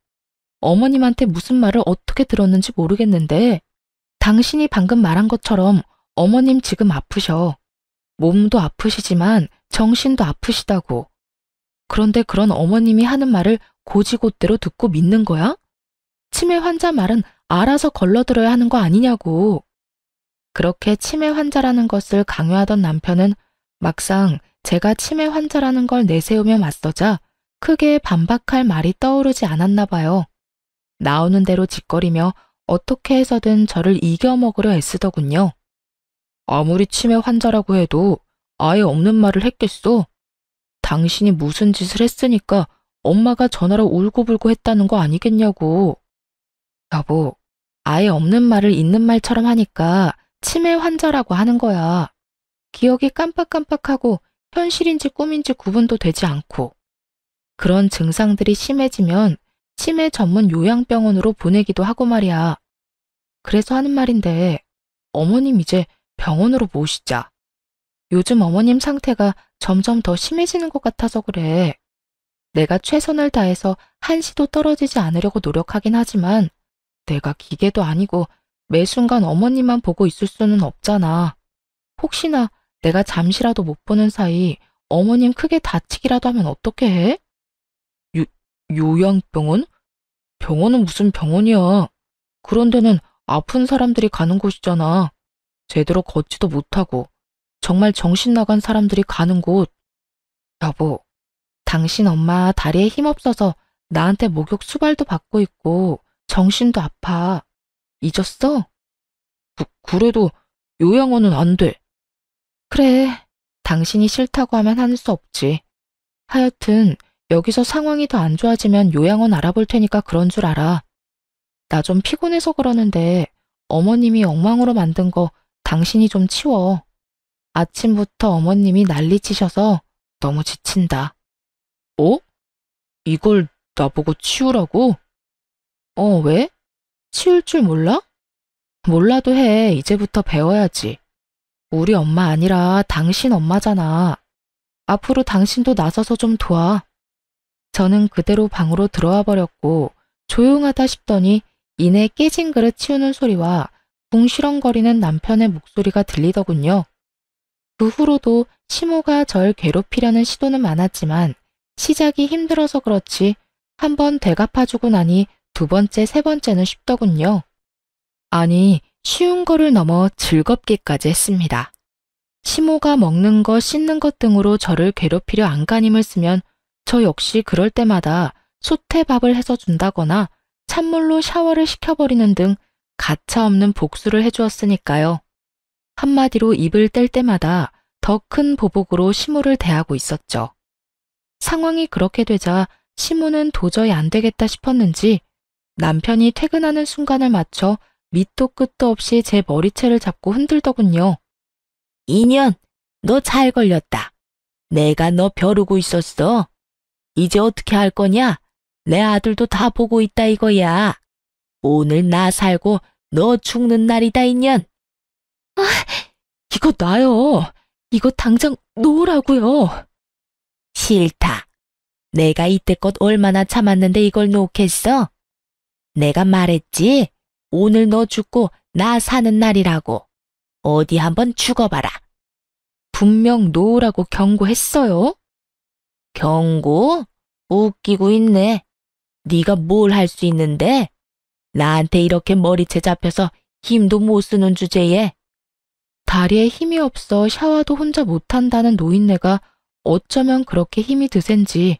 어머님한테 무슨 말을 어떻게 들었는지 모르겠는데 당신이 방금 말한 것처럼 어머님 지금 아프셔. 몸도 아프시지만 정신도 아프시다고. 그런데 그런 어머님이 하는 말을 고지곳대로 듣고 믿는 거야? 치매 환자 말은 알아서 걸러들어야 하는 거 아니냐고. 그렇게 치매 환자라는 것을 강요하던 남편은 막상 제가 치매 환자라는 걸 내세우며 맞서자 크게 반박할 말이 떠오르지 않았나 봐요. 나오는 대로 짓거리며 어떻게 해서든 저를 이겨먹으려 애쓰더군요. 아무리 치매 환자라고 해도 아예 없는 말을 했겠어? 당신이 무슨 짓을 했으니까 엄마가 전화로 울고불고 했다는 거 아니겠냐고. 여보, 아예 없는 말을 있는 말처럼 하니까 치매 환자라고 하는 거야. 기억이 깜빡깜빡하고 현실인지 꿈인지 구분도 되지 않고. 그런 증상들이 심해지면 치매 전문 요양병원으로 보내기도 하고 말이야. 그래서 하는 말인데 어머님 이제 병원으로 모시자. 요즘 어머님 상태가 점점 더 심해지는 것 같아서 그래. 내가 최선을 다해서 한시도 떨어지지 않으려고 노력하긴 하지만 내가 기계도 아니고 매 순간 어머님만 보고 있을 수는 없잖아. 혹시나 내가 잠시라도 못 보는 사이 어머님 크게 다치기라도 하면 어떻게 해? 요양병원? 병원은 무슨 병원이야. 그런 데는 아픈 사람들이 가는 곳이잖아. 제대로 걷지도 못하고 정말 정신 나간 사람들이 가는 곳. 여보, 당신 엄마 다리에 힘없어서 나한테 목욕 수발도 받고 있고 정신도 아파. 잊었어? 그래도 요양원은 안 돼. 그래, 당신이 싫다고 하면 하는 수 없지. 하여튼 여기서 상황이 더 안 좋아지면 요양원 알아볼 테니까 그런 줄 알아. 나 좀 피곤해서 그러는데 어머님이 엉망으로 만든 거 당신이 좀 치워. 아침부터 어머님이 난리치셔서 너무 지친다. 어? 이걸 나보고 치우라고? 왜? 치울 줄 몰라? 몰라도 해. 이제부터 배워야지. 우리 엄마 아니라 당신 엄마잖아. 앞으로 당신도 나서서 좀 도와. 저는 그대로 방으로 들어와 버렸고 조용하다 싶더니 이내 깨진 그릇 치우는 소리와 궁시렁거리는 남편의 목소리가 들리더군요. 그 후로도 시모가 절 괴롭히려는 시도는 많았지만 시작이 힘들어서 그렇지 한번 되갚아주고 나니 두 번째, 세 번째는 쉽더군요. 아니, 쉬운 거를 넘어 즐겁기까지 했습니다. 시모가 먹는 것, 씻는 것 등으로 저를 괴롭히려 안간힘을 쓰면 저 역시 그럴 때마다 솥에 밥을 해서 준다거나 찬물로 샤워를 시켜버리는 등 가차없는 복수를 해주었으니까요. 한마디로 입을 뗄 때마다 더 큰 보복으로 시모를 대하고 있었죠. 상황이 그렇게 되자 시모는 도저히 안 되겠다 싶었는지 남편이 퇴근하는 순간을 맞춰 밑도 끝도 없이 제 머리채를 잡고 흔들더군요. 인연, 너 잘 걸렸다. 내가 너 벼르고 있었어. 이제 어떻게 할 거냐? 내 아들도 다 보고 있다 이거야. 오늘 나 살고 너 죽는 날이다 인연. 이거 놔요. 이거 당장 놓으라고요. 싫다. 내가 이때껏 얼마나 참았는데 이걸 놓겠어? 내가 말했지? 오늘 너 죽고 나 사는 날이라고. 어디 한번 죽어봐라. 분명 놓으라고 경고했어요. 경고? 웃기고 있네. 네가 뭘 할 수 있는데? 나한테 이렇게 머리채 잡혀서 힘도 못 쓰는 주제에. 다리에 힘이 없어 샤워도 혼자 못한다는 노인네가 어쩌면 그렇게 힘이 드센지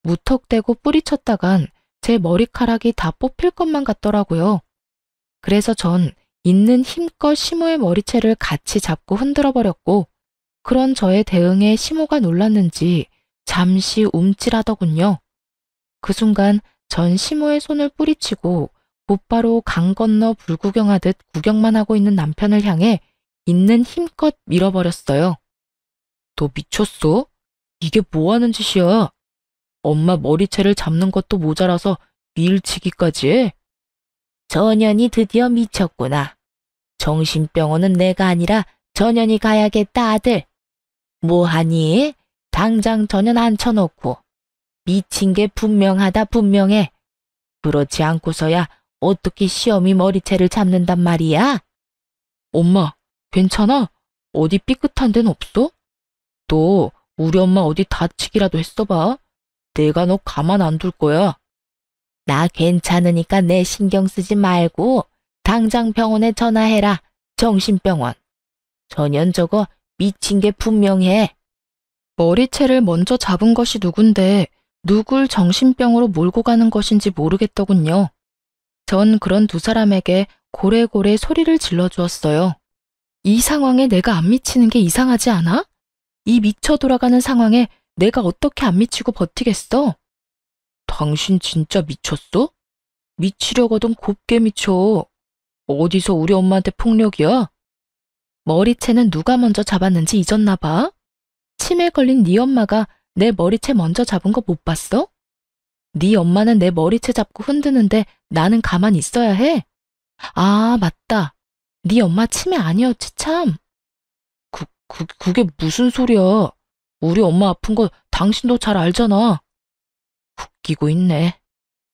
무턱대고 뿌리쳤다간 제 머리카락이 다 뽑힐 것만 같더라고요. 그래서 전 있는 힘껏 시모의 머리채를 같이 잡고 흔들어 버렸고 그런 저의 대응에 시모가 놀랐는지 잠시 움찔하더군요. 그 순간 전 시모의 손을 뿌리치고 곧바로 강 건너 불구경하듯 구경만 하고 있는 남편을 향해 있는 힘껏 밀어버렸어요. 너 미쳤어? 이게 뭐 하는 짓이야? 엄마 머리채를 잡는 것도 모자라서 밀치기까지 해? 전현이 드디어 미쳤구나. 정신병원은 내가 아니라 전현이 가야겠다 아들. 뭐하니? 당장 전현 앉혀놓고. 미친 게 분명하다 분명해. 그렇지 않고서야 어떻게 시험이 머리채를 잡는단 말이야? 엄마, 괜찮아? 어디 삐끗한 데는 없어? 너 우리 엄마 어디 다치기라도 했어봐. 내가 너 가만 안 둘 거야. 나 괜찮으니까 내 신경 쓰지 말고 당장 병원에 전화해라. 정신병원. 전현 저거 미친 게 분명해. 머리채를 먼저 잡은 것이 누군데 누굴 정신병으로 몰고 가는 것인지 모르겠더군요. 전 그런 두 사람에게 고래고래 소리를 질러주었어요. 이 상황에 내가 안 미치는 게 이상하지 않아? 이 미쳐 돌아가는 상황에 내가 어떻게 안 미치고 버티겠어? 당신 진짜 미쳤어? 미치려거든 곱게 미쳐. 어디서 우리 엄마한테 폭력이야? 머리채는 누가 먼저 잡았는지 잊었나 봐. 치매 걸린 네 엄마가 내 머리채 먼저 잡은 거 못 봤어? 네 엄마는 내 머리채 잡고 흔드는데 나는 가만히 있어야 해? 아, 맞다. 네 엄마 치매 아니었지 참. 그게 무슨 소리야. 우리 엄마 아픈 거 당신도 잘 알잖아. 웃기고 있네.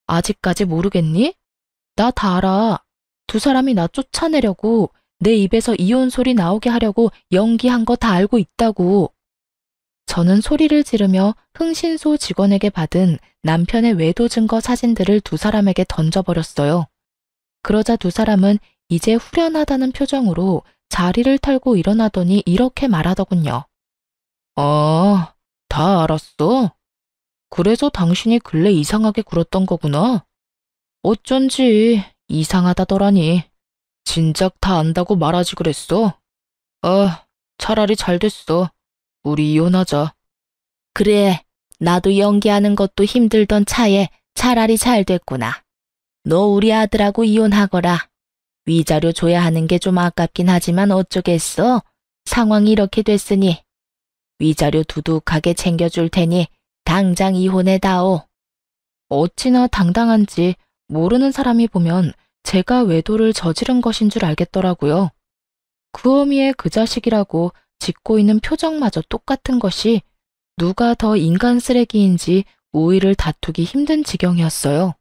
아직까지 모르겠니? 나 다 알아. 두 사람이 나 쫓아내려고 내 입에서 이혼 소리 나오게 하려고 연기한 거 다 알고 있다고. 저는 소리를 지르며 흥신소 직원에게 받은 남편의 외도 증거 사진들을 두 사람에게 던져버렸어요. 그러자 두 사람은 이제 후련하다는 표정으로 자리를 털고 일어나더니 이렇게 말하더군요. 아, 다 알았어? 그래서 당신이 근래 이상하게 굴었던 거구나. 어쩐지 이상하다더라니. 진작 다 안다고 말하지 그랬어. 아, 차라리 잘 됐어. 우리 이혼하자. 그래, 나도 연기하는 것도 힘들던 차에 차라리 잘 됐구나. 너 우리 아들하고 이혼하거라. 위자료 줘야 하는 게 좀 아깝긴 하지만 어쩌겠어. 상황이 이렇게 됐으니. 위자료 두둑하게 챙겨줄 테니 당장 이혼해다오. 어찌나 당당한지 모르는 사람이 보면 제가 외도를 저지른 것인 줄 알겠더라고요. 그 어미의 그 자식이라고 짓고 있는 표정마저 똑같은 것이 누가 더 인간 쓰레기인지 우위를 다투기 힘든 지경이었어요.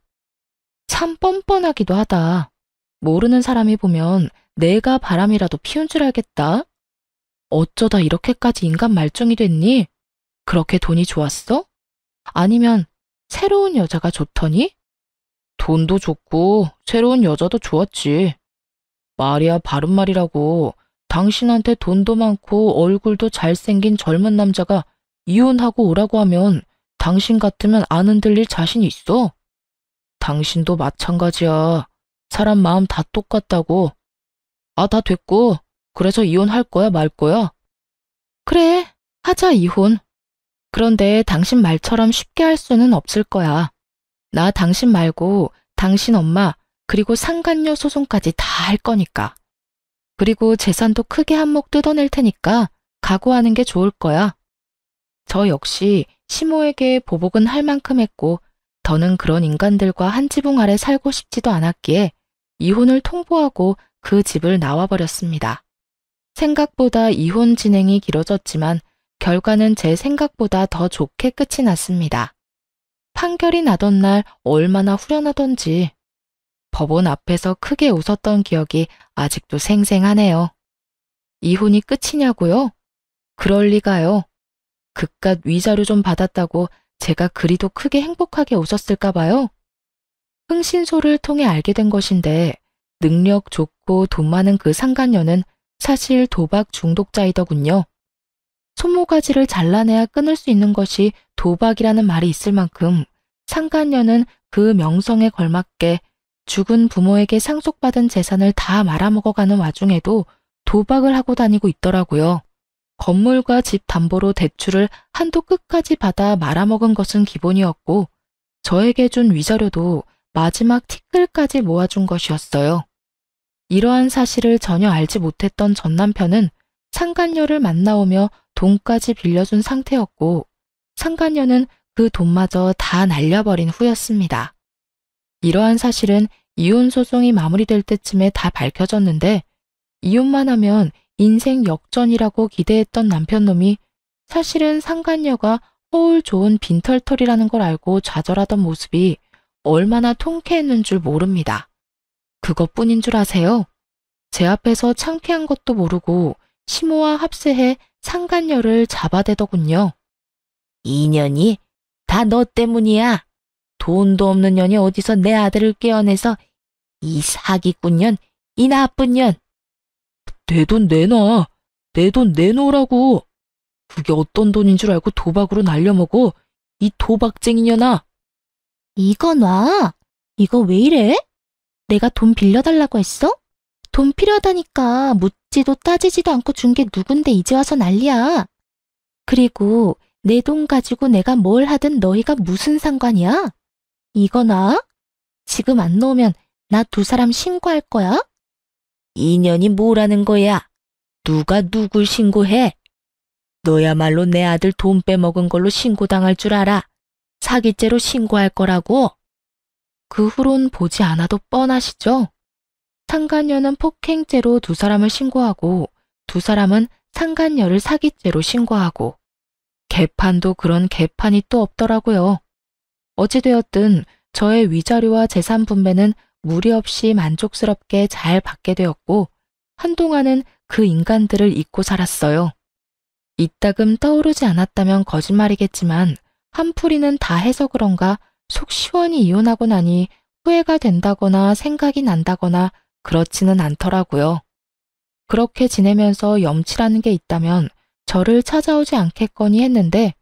참 뻔뻔하기도 하다. 모르는 사람이 보면 내가 바람이라도 피운 줄 알겠다. 어쩌다 이렇게까지 인간 말종이 됐니? 그렇게 돈이 좋았어? 아니면 새로운 여자가 좋더니? 돈도 좋고 새로운 여자도 좋았지. 말이야 바른 말이라고. 당신한테 돈도 많고 얼굴도 잘생긴 젊은 남자가 이혼하고 오라고 하면 당신 같으면 안 흔들릴 자신 있어? 당신도 마찬가지야. 사람 마음 다 똑같다고. 아, 다 됐고. 그래서 이혼할 거야, 말 거야? 그래, 하자, 이혼. 그런데 당신 말처럼 쉽게 할 수는 없을 거야. 나 당신 말고 당신 엄마, 그리고 상간녀 소송까지 다 할 거니까. 그리고 재산도 크게 한몫 뜯어낼 테니까 각오하는 게 좋을 거야. 저 역시 시모에게 보복은 할 만큼 했고, 더는 그런 인간들과 한 지붕 아래 살고 싶지도 않았기에 이혼을 통보하고 그 집을 나와버렸습니다. 생각보다 이혼 진행이 길어졌지만 결과는 제 생각보다 더 좋게 끝이 났습니다. 판결이 나던 날 얼마나 후련하던지 법원 앞에서 크게 웃었던 기억이 아직도 생생하네요. 이혼이 끝이냐고요? 그럴 리가요. 그깟 위자료 좀 받았다고 제가 그리도 크게 행복하게 웃었을까 봐요. 흥신소를 통해 알게 된 것인데 능력 좋고 돈 많은 그 상간녀는 사실 도박 중독자이더군요. 손모가지를 잘라내야 끊을 수 있는 것이 도박이라는 말이 있을 만큼 상간녀는 그 명성에 걸맞게 죽은 부모에게 상속받은 재산을 다 말아먹어가는 와중에도 도박을 하고 다니고 있더라고요. 건물과 집 담보로 대출을 한도 끝까지 받아 말아먹은 것은 기본이었고 저에게 준 위자료도 마지막 티끌까지 모아준 것이었어요. 이러한 사실을 전혀 알지 못했던 전 남편은 상간녀를 만나오며 돈까지 빌려준 상태였고 상간녀는 그 돈마저 다 날려버린 후였습니다. 이러한 사실은 이혼 소송이 마무리될 때쯤에 다 밝혀졌는데 이혼만 하면 인생 역전이라고 기대했던 남편놈이 사실은 상간녀가 허울 좋은 빈털털이라는 걸 알고 좌절하던 모습이 얼마나 통쾌했는 줄 모릅니다. 그것뿐인 줄 아세요? 제 앞에서 창피한 것도 모르고 시모와 합세해 상간녀를 잡아대더군요. 이 년이 다 너 때문이야. 돈도 없는 년이 어디서 내 아들을 깨어내서 이 사기꾼 년, 이 나쁜 년. 내 돈 내놔. 내 돈 내놓으라고. 그게 어떤 돈인 줄 알고 도박으로 날려먹어. 이 도박쟁이 년아. 이거 놔. 이거 왜 이래? 내가 돈 빌려달라고 했어? 돈 필요하다니까 묻지도 따지지도 않고 준 게 누군데 이제 와서 난리야. 그리고 내 돈 가지고 내가 뭘 하든 너희가 무슨 상관이야? 이거 놔? 지금 안 놓으면 나 두 사람 신고할 거야? 이 년이 뭐라는 거야? 누가 누굴 신고해? 너야말로 내 아들 돈 빼먹은 걸로 신고당할 줄 알아. 사기죄로 신고할 거라고. 그 후론 보지 않아도 뻔하시죠? 상간녀는 폭행죄로 두 사람을 신고하고 두 사람은 상간녀를 사기죄로 신고하고 개판도 그런 개판이 또 없더라고요. 어찌되었든 저의 위자료와 재산 분배는 무리 없이 만족스럽게 잘 받게 되었고 한동안은 그 인간들을 잊고 살았어요. 이따금 떠오르지 않았다면 거짓말이겠지만 한풀이는 다 해서 그런가 속 시원히 이혼하고 나니 후회가 된다거나 생각이 난다거나 그렇지는 않더라고요. 그렇게 지내면서 염치라는 게 있다면 저를 찾아오지 않겠거니 했는데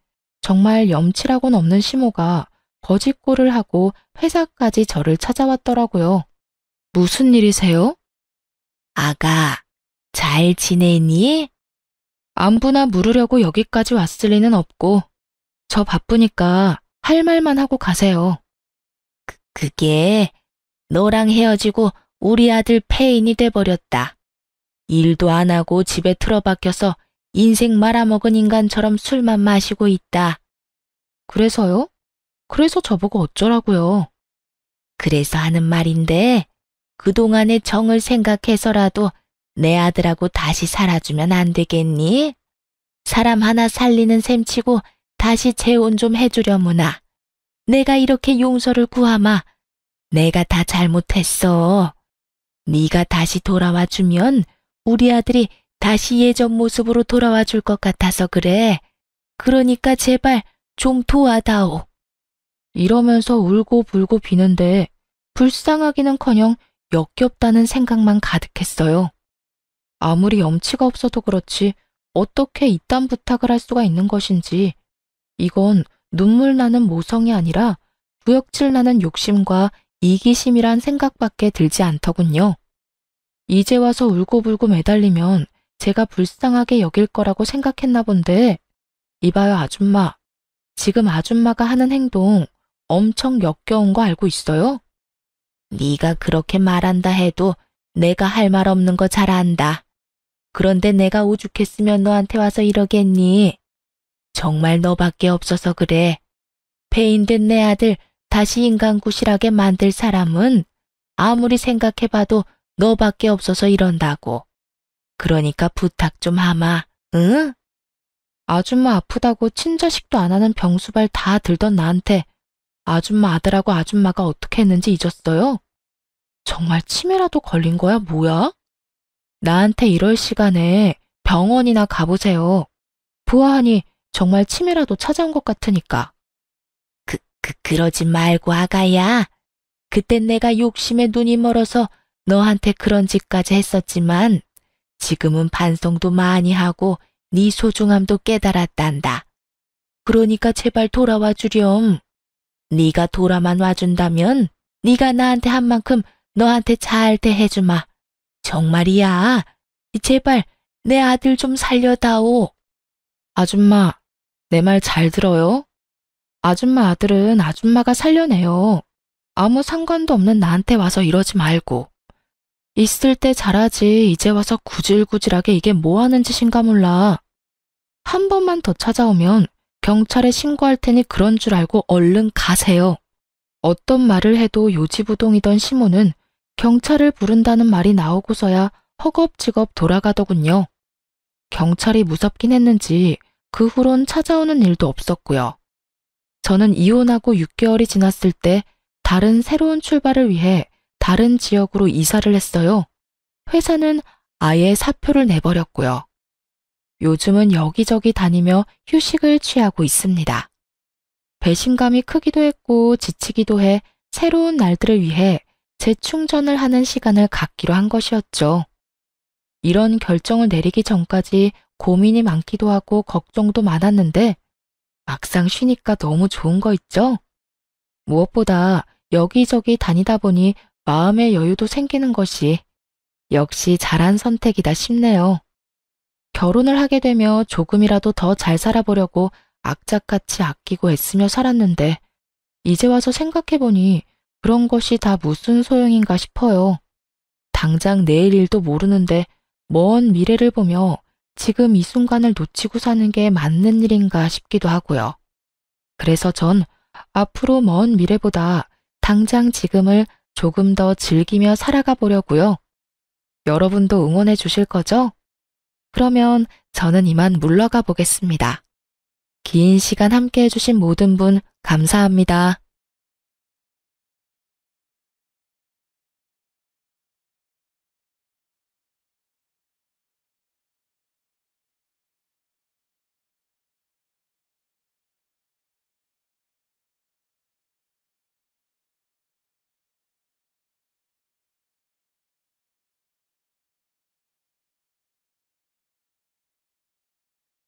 정말 염치라고는 없는 시모가 거짓골을 하고 회사까지 저를 찾아왔더라고요. 무슨 일이세요? 아가, 잘 지내니? 안부나 물으려고 여기까지 왔을 리는 없고 저 바쁘니까 할 말만 하고 가세요. 그게 너랑 헤어지고 우리 아들 폐인이 돼버렸다. 일도 안 하고 집에 틀어박혀서 인생 말아먹은 인간처럼 술만 마시고 있다. 그래서요? 그래서 저보고 어쩌라고요? 그래서 하는 말인데 그동안의 정을 생각해서라도 내 아들하고 다시 살아주면 안 되겠니? 사람 하나 살리는 셈치고 다시 재혼 좀 해주려무나. 내가 이렇게 용서를 구하마. 내가 다 잘못했어. 네가 다시 돌아와 주면 우리 아들이 다시 예전 모습으로 돌아와 줄 것 같아서 그래. 그러니까 제발 좀 도와다오. 이러면서 울고 불고 비는데 불쌍하기는커녕 역겹다는 생각만 가득했어요. 아무리 염치가 없어도 그렇지 어떻게 이딴 부탁을 할 수가 있는 것인지 이건 눈물 나는 모성이 아니라 구역질 나는 욕심과 이기심이란 생각밖에 들지 않더군요. 이제 와서 울고불고 매달리면 제가 불쌍하게 여길 거라고 생각했나 본데, 이봐요 아줌마. 지금 아줌마가 하는 행동 엄청 역겨운 거 알고 있어요? 네가 그렇게 말한다 해도 내가 할 말 없는 거 잘 안다. 그런데 내가 오죽했으면 너한테 와서 이러겠니? 정말 너밖에 없어서 그래. 폐인된 내 아들 다시 인간 구실하게 만들 사람은 아무리 생각해봐도 너밖에 없어서 이런다고. 그러니까 부탁 좀 하마, 응? 아줌마 아프다고 친자식도 안 하는 병수발 다 들던 나한테 아줌마 아들하고 아줌마가 어떻게 했는지 잊었어요? 정말 치매라도 걸린 거야, 뭐야? 나한테 이럴 시간에 병원이나 가보세요. 보아하니 정말 치매라도 찾아온 것 같으니까. 그러지 말고 아가야. 그땐 내가 욕심에 눈이 멀어서 너한테 그런 짓까지 했었지만 지금은 반성도 많이 하고 네 소중함도 깨달았단다. 그러니까 제발 돌아와 주렴. 네가 돌아만 와준다면 네가 나한테 한 만큼 너한테 잘 대해주마. 정말이야. 제발 내 아들 좀 살려다오. 아줌마, 내 말 잘 들어요? 아줌마 아들은 아줌마가 살려내요. 아무 상관도 없는 나한테 와서 이러지 말고. 있을 때 잘하지 이제 와서 구질구질하게 이게 뭐 하는 짓인가 몰라. 한 번만 더 찾아오면 경찰에 신고할 테니 그런 줄 알고 얼른 가세요. 어떤 말을 해도 요지부동이던 시모는 경찰을 부른다는 말이 나오고서야 허겁지겁 돌아가더군요. 경찰이 무섭긴 했는지 그 후론 찾아오는 일도 없었고요. 저는 이혼하고 6개월이 지났을 때 다른 새로운 출발을 위해 다른 지역으로 이사를 했어요. 회사는 아예 사표를 내버렸고요. 요즘은 여기저기 다니며 휴식을 취하고 있습니다. 배신감이 크기도 했고 지치기도 해 새로운 날들을 위해 재충전을 하는 시간을 갖기로 한 것이었죠. 이런 결정을 내리기 전까지 고민이 많기도 하고 걱정도 많았는데 막상 쉬니까 너무 좋은 거 있죠? 무엇보다 여기저기 다니다 보니 마음의 여유도 생기는 것이 역시 잘한 선택이다 싶네요. 결혼을 하게 되며 조금이라도 더 잘 살아보려고 악착같이 아끼고 애쓰며 살았는데 이제 와서 생각해보니 그런 것이 다 무슨 소용인가 싶어요. 당장 내일 일도 모르는데 먼 미래를 보며 지금 이 순간을 놓치고 사는 게 맞는 일인가 싶기도 하고요. 그래서 전 앞으로 먼 미래보다 당장 지금을 조금 더 즐기며 살아가 보려고요. 여러분도 응원해 주실 거죠? 그러면 저는 이만 물러가 보겠습니다. 긴 시간 함께 해주신 모든 분 감사합니다.